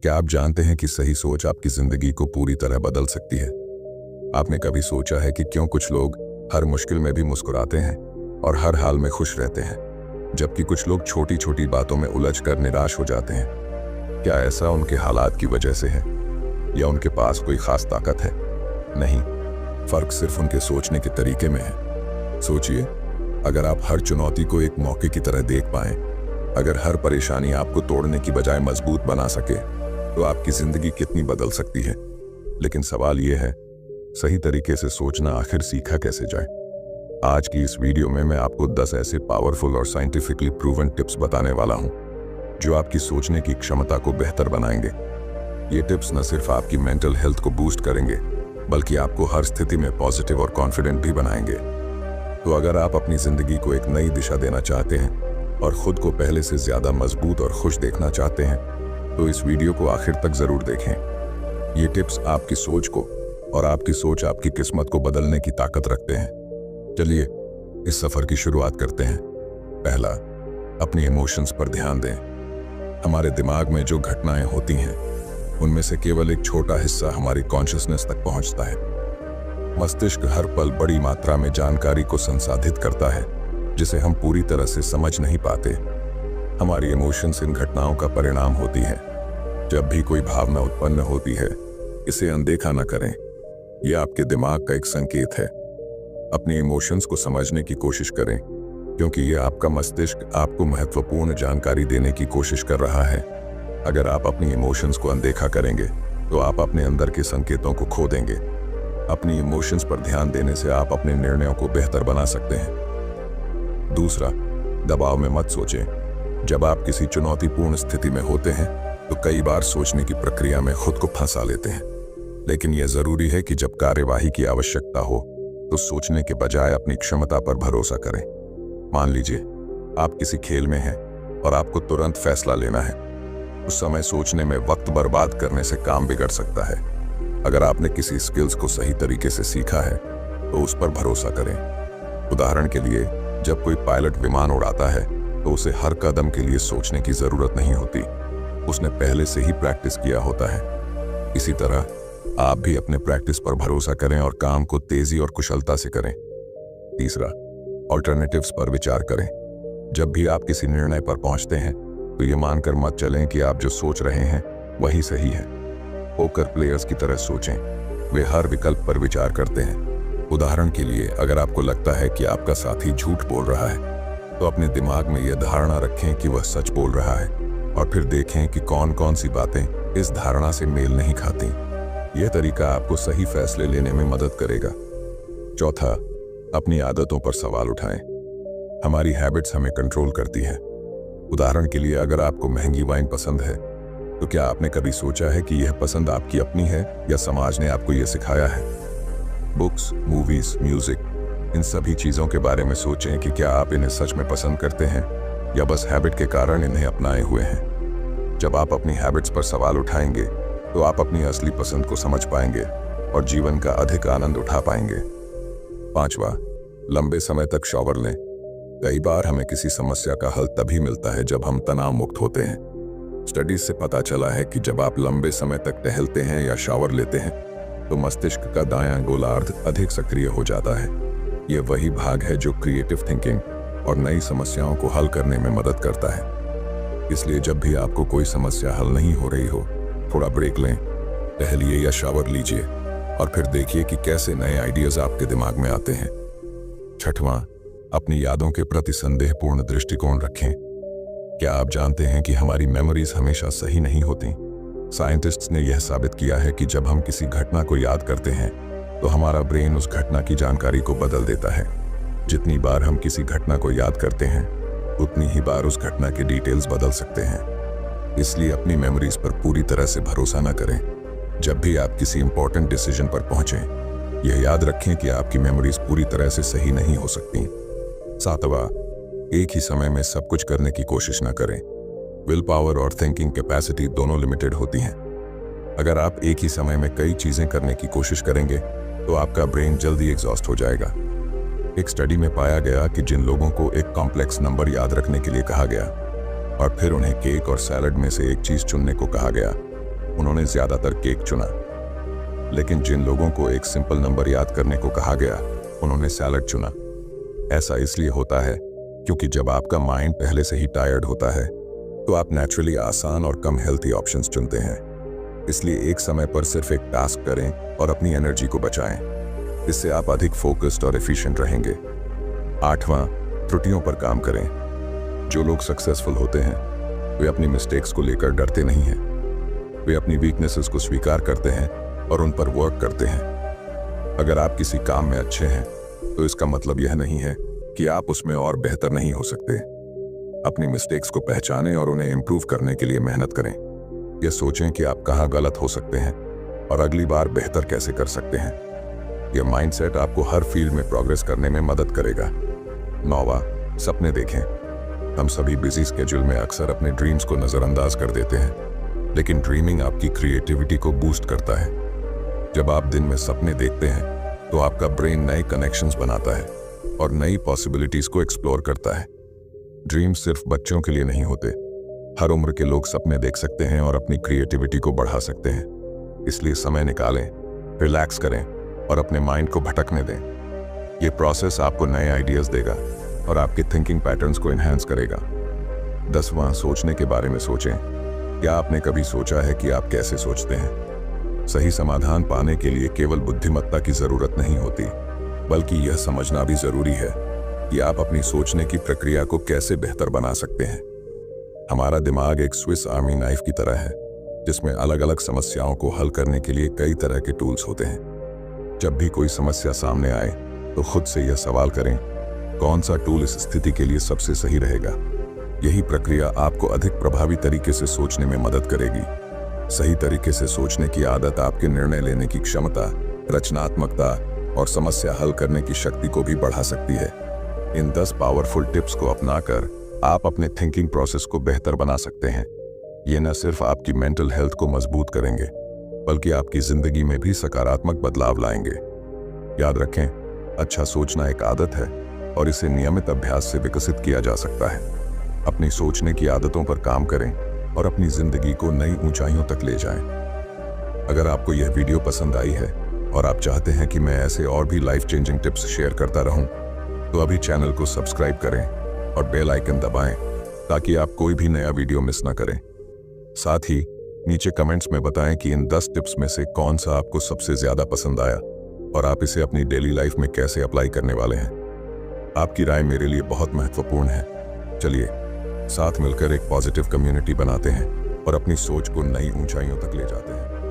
क्या आप जानते हैं कि सही सोच आपकी जिंदगी को पूरी तरह बदल सकती है? आपने कभी सोचा है कि क्यों कुछ लोग हर मुश्किल में भी मुस्कुराते हैं और हर हाल में खुश रहते हैं, जबकि कुछ लोग छोटी छोटी बातों में उलझकर निराश हो जाते हैं? क्या ऐसा उनके हालात की वजह से है या उनके पास कोई खास ताकत है? नहीं, फर्क सिर्फ उनके सोचने के तरीके में है। सोचिए, अगर आप हर चुनौती को एक मौके की तरह देख पाएं, अगर हर परेशानी आपको तोड़ने की बजाय मजबूत बना सके, तो आपकी जिंदगी कितनी बदल सकती है। लेकिन सवाल यह है, सही तरीके से सोचना आखिर सीखा कैसे जाए? आज की इस वीडियो में मैं आपको 10 ऐसे पावरफुल और साइंटिफिकली प्रूवन टिप्स बताने वाला हूं, जो आपकी सोचने की क्षमता को बेहतर बनाएंगे। ये टिप्स न सिर्फ आपकी मेंटल हेल्थ को बूस्ट करेंगे, बल्कि आपको हर स्थिति में पॉजिटिव और कॉन्फिडेंट भी बनाएंगे। तो अगर आप अपनी जिंदगी को एक नई दिशा देना चाहते हैं और खुद को पहले से ज्यादा मजबूत और खुश देखना चाहते हैं, तो इस वीडियो को आखिर तक जरूर देखें। ये टिप्स आपकी सोच को और आपकी सोच आपकी किस्मत को बदलने की ताकत रखते हैं। चलिए इस सफर की शुरुआत करते हैं। पहला, अपनी इमोशंस पर ध्यान दें। हमारे दिमाग में जो घटनाएं होती हैं, उनमें से केवल एक छोटा हिस्सा हमारी कॉन्शियसनेस तक पहुंचता है। मस्तिष्क हर पल बड़ी मात्रा में जानकारी को संसाधित करता है, जिसे हम पूरी तरह से समझ नहीं पाते। हमारी इमोशंस इन घटनाओं का परिणाम होती है। जब भी कोई भावना उत्पन्न होती है, इसे अनदेखा न करें। यह आपके दिमाग का एक संकेत है। अपने इमोशंस को समझने की कोशिश करें, क्योंकि यह आपका मस्तिष्क आपको महत्वपूर्ण जानकारी देने की कोशिश कर रहा है। अगर आप अपनी इमोशंस को अनदेखा करेंगे, तो आप अपने अंदर के संकेतों को खो देंगे। अपनी इमोशंस पर ध्यान देने से आप अपने निर्णयों को बेहतर बना सकते हैं। दूसरा, दबाव में मत सोचें। जब आप किसी चुनौतीपूर्ण स्थिति में होते हैं, तो कई बार सोचने की प्रक्रिया में खुद को फंसा लेते हैं। लेकिन यह जरूरी है कि जब कार्यवाही की आवश्यकता हो, तो सोचने के बजाय अपनी क्षमता पर भरोसा करें। मान लीजिए आप किसी खेल में हैं और आपको तुरंत फैसला लेना है। उस समय सोचने में वक्त बर्बाद करने से काम बिगड़ सकता है। अगर आपने किसी स्किल्स को सही तरीके से सीखा है, तो उस पर भरोसा करें। उदाहरण के लिए, जब कोई पायलट विमान उड़ाता है, तो उसे हर कदम के लिए सोचने की जरूरत नहीं होती। उसने पहले से ही प्रैक्टिस किया होता है। इसी तरह आप भी अपने प्रैक्टिस पर भरोसा करें और काम को तेजी और कुशलता से करें। तीसरा, ऑल्टरनेटिव्स पर विचार करें। जब भी आप किसी निर्णय पर पहुंचते हैं, तो ये मानकर मत चलें कि आप जो सोच रहे हैं वही सही है। पोकर प्लेयर्स की तरह सोचें। वे हर विकल्प पर विचार करते हैं। उदाहरण के लिए, अगर आपको लगता है कि आपका साथी झूठ बोल रहा है, तो अपने दिमाग में यह धारणा रखें कि वह सच बोल रहा है, और फिर देखें कि कौन कौन सी बातें इस धारणा से मेल नहीं खाती। यह तरीका आपको सही फैसले लेने में मदद करेगा। चौथा, अपनी आदतों पर सवाल उठाएं। हमारी हैबिट्स हमें कंट्रोल करती हैं। उदाहरण के लिए, अगर आपको महंगी वाइन पसंद है, तो क्या आपने कभी सोचा है कि यह पसंद आपकी अपनी है या समाज ने आपको यह सिखाया है? बुक्स, मूवीज, म्यूजिक, इन सभी चीजों के बारे में सोचें कि क्या आप इन्हें सच में पसंद करते हैं या बस हैबिट के कारण इन्हें अपनाए हुए हैं। जब आप अपनी हैबिट्स पर सवाल उठाएंगे, तो आप अपनी असली पसंद को समझ पाएंगे और जीवन का अधिक आनंद उठा पाएंगे। पांचवा, लंबे समय तक शॉवर लें। कई बार हमें किसी समस्या का हल तभी मिलता है जब हम तनाव मुक्त होते हैं। स्टडीज से पता चला है कि जब आप लंबे समय तक टहलते हैं या शॉवर लेते हैं, तो मस्तिष्क का दायां गोलार्ध अधिक सक्रिय हो जाता है। यह वही भाग है जो क्रिएटिव थिंकिंग और नई समस्याओं को हल करने में मदद करता है। इसलिए जब भी आपको कोई समस्या हल नहीं हो रही हो, थोड़ा ब्रेक लें, टहलिए या शॉवर लीजिए, और फिर देखिए कि कैसे नए आइडियाज आपके दिमाग में आते हैं। छठवां, अपनी यादों के प्रति संदेहपूर्ण दृष्टिकोण रखें। क्या आप जानते हैं कि हमारी मेमोरीज हमेशा सही नहीं होती? साइंटिस्ट्स ने यह साबित किया है कि जब हम किसी घटना को याद करते हैं, तो हमारा ब्रेन उस घटना की जानकारी को बदल देता है। जितनी बार हम किसी घटना को याद करते हैं, उतनी ही बार उस घटना के डिटेल्स बदल सकते हैं। इसलिए अपनी मेमोरीज पर पूरी तरह से भरोसा न करें। जब भी आप किसी इंपॉर्टेंट डिसीजन पर पहुंचें, यह याद रखें कि आपकी मेमोरीज पूरी तरह से सही नहीं हो सकती। सातवां, एक ही समय में सब कुछ करने की कोशिश न करें। विल पावर और थिंकिंग कैपेसिटी दोनों लिमिटेड होती हैं। अगर आप एक ही समय में कई चीजें करने की कोशिश करेंगे, तो आपका ब्रेन जल्दी एग्जॉस्ट हो जाएगा। एक स्टडी में पाया गया कि जिन लोगों को एक कॉम्प्लेक्स नंबर याद रखने के लिए कहा गया और फिर उन्हें केक और सैलड में से एक चीज चुनने को कहा गया, उन्होंने ज्यादातर केक चुना। लेकिन जिन लोगों को एक सिंपल नंबर याद करने को कहा गया, उन्होंने सैलड चुना। ऐसा इसलिए होता है क्योंकि जब आपका माइंड पहले से ही टायर्ड होता है तो आप नेचुरली आसान और कम हेल्थी ऑप्शंस चुनते हैं। इसलिए एक समय पर सिर्फ एक टास्क करें और अपनी एनर्जी को बचाएं। इससे आप अधिक फोकस्ड और एफिशिएंट रहेंगे। 8वां, त्रुटियों पर काम करें। जो लोग सक्सेसफुल होते हैं वे अपनी मिस्टेक्स को लेकर डरते नहीं हैं। वे अपनी वीकनेसेस को स्वीकार करते हैं और उन पर वर्क करते हैं। अगर आप किसी काम में अच्छे हैं तो इसका मतलब यह नहीं है कि आप उसमें और बेहतर नहीं हो सकते। अपनी मिस्टेक्स को पहचानें और उन्हें इंप्रूव करने के लिए मेहनत करें। यह सोचें कि आप कहाँ गलत हो सकते हैं और अगली बार बेहतर कैसे कर सकते हैं। यह माइंडसेट आपको हर फील्ड में प्रोग्रेस करने में मदद करेगा। 9वां, सपने देखें। हम सभी बिजी स्केड्यूल में अक्सर अपने ड्रीम्स को नजरअंदाज कर देते हैं, लेकिन ड्रीमिंग आपकी क्रिएटिविटी को बूस्ट करता है। जब आप दिन में सपने देखते हैं तो आपका ब्रेन नए कनेक्शंस बनाता है और नई पॉसिबिलिटीज को एक्सप्लोर करता है। ड्रीम सिर्फ बच्चों के लिए नहीं होते। हर उम्र के लोग सपने देख सकते हैं और अपनी क्रिएटिविटी को बढ़ा सकते हैं। इसलिए समय निकालें, रिलैक्स करें और अपने माइंड को भटकने दें। ये प्रोसेस आपको नए आइडियाज देगा और आपके थिंकिंग पैटर्न्स को एनहांस करेगा। 10वां, सोचने के बारे में सोचें। क्या आपने कभी सोचा है कि आप कैसे सोचते हैं? सही समाधान पाने के लिए केवल बुद्धिमत्ता की जरूरत नहीं होती, बल्कि यह समझना भी जरूरी है कि आप अपनी सोचने की प्रक्रिया को कैसे बेहतर बना सकते हैं। हमारा दिमाग एक स्विस आर्मी नाइफ की तरह है, जिसमें अलग अलग समस्याओं को हल करने के लिए कई तरह के टूल्स होते हैं। जब भी कोई समस्या सामने आए तो खुद से यह सवाल करें, कौन सा टूल इस स्थिति के लिए सबसे सही रहेगा। यही प्रक्रिया आपको अधिक प्रभावी तरीके से सोचने में मदद करेगी। सही तरीके से सोचने की आदत आपके निर्णय लेने की क्षमता, रचनात्मकता और समस्या हल करने की शक्ति को भी बढ़ा सकती है। इन 10 पावरफुल टिप्स को अपनाकर आप अपने थिंकिंग प्रोसेस को बेहतर बना सकते हैं। ये न सिर्फ आपकी मेंटल हेल्थ को मजबूत करेंगे, बल्कि आपकी जिंदगी में भी सकारात्मक बदलाव लाएंगे। याद रखें, अच्छा सोचना एक आदत है और इसे नियमित अभ्यास से विकसित किया जा सकता है। अपनी सोचने की आदतों पर काम करें और अपनी जिंदगी को नई ऊंचाइयों तक ले जाएं। अगर आपको यह वीडियो पसंद आई है और आप चाहते हैं कि मैं ऐसे और भी लाइफ चेंजिंग टिप्स शेयर करता रहूं, तो अभी चैनल को सब्सक्राइब करें और बेल आइकन दबाएं ताकि आप कोई भी नया वीडियो मिस ना करें। साथ ही नीचे कमेंट्स में बताएं कि इन 10 टिप्स में से कौन सा आपको सबसे ज्यादा पसंद आया और आप इसे अपनी डेली लाइफ में कैसे अप्लाई करने वाले हैं। आपकी राय मेरे लिए बहुत महत्वपूर्ण है। चलिए साथ मिलकर एक पॉजिटिव कम्युनिटी बनाते हैं और अपनी सोच को नई ऊंचाइयों तक ले जाते हैं।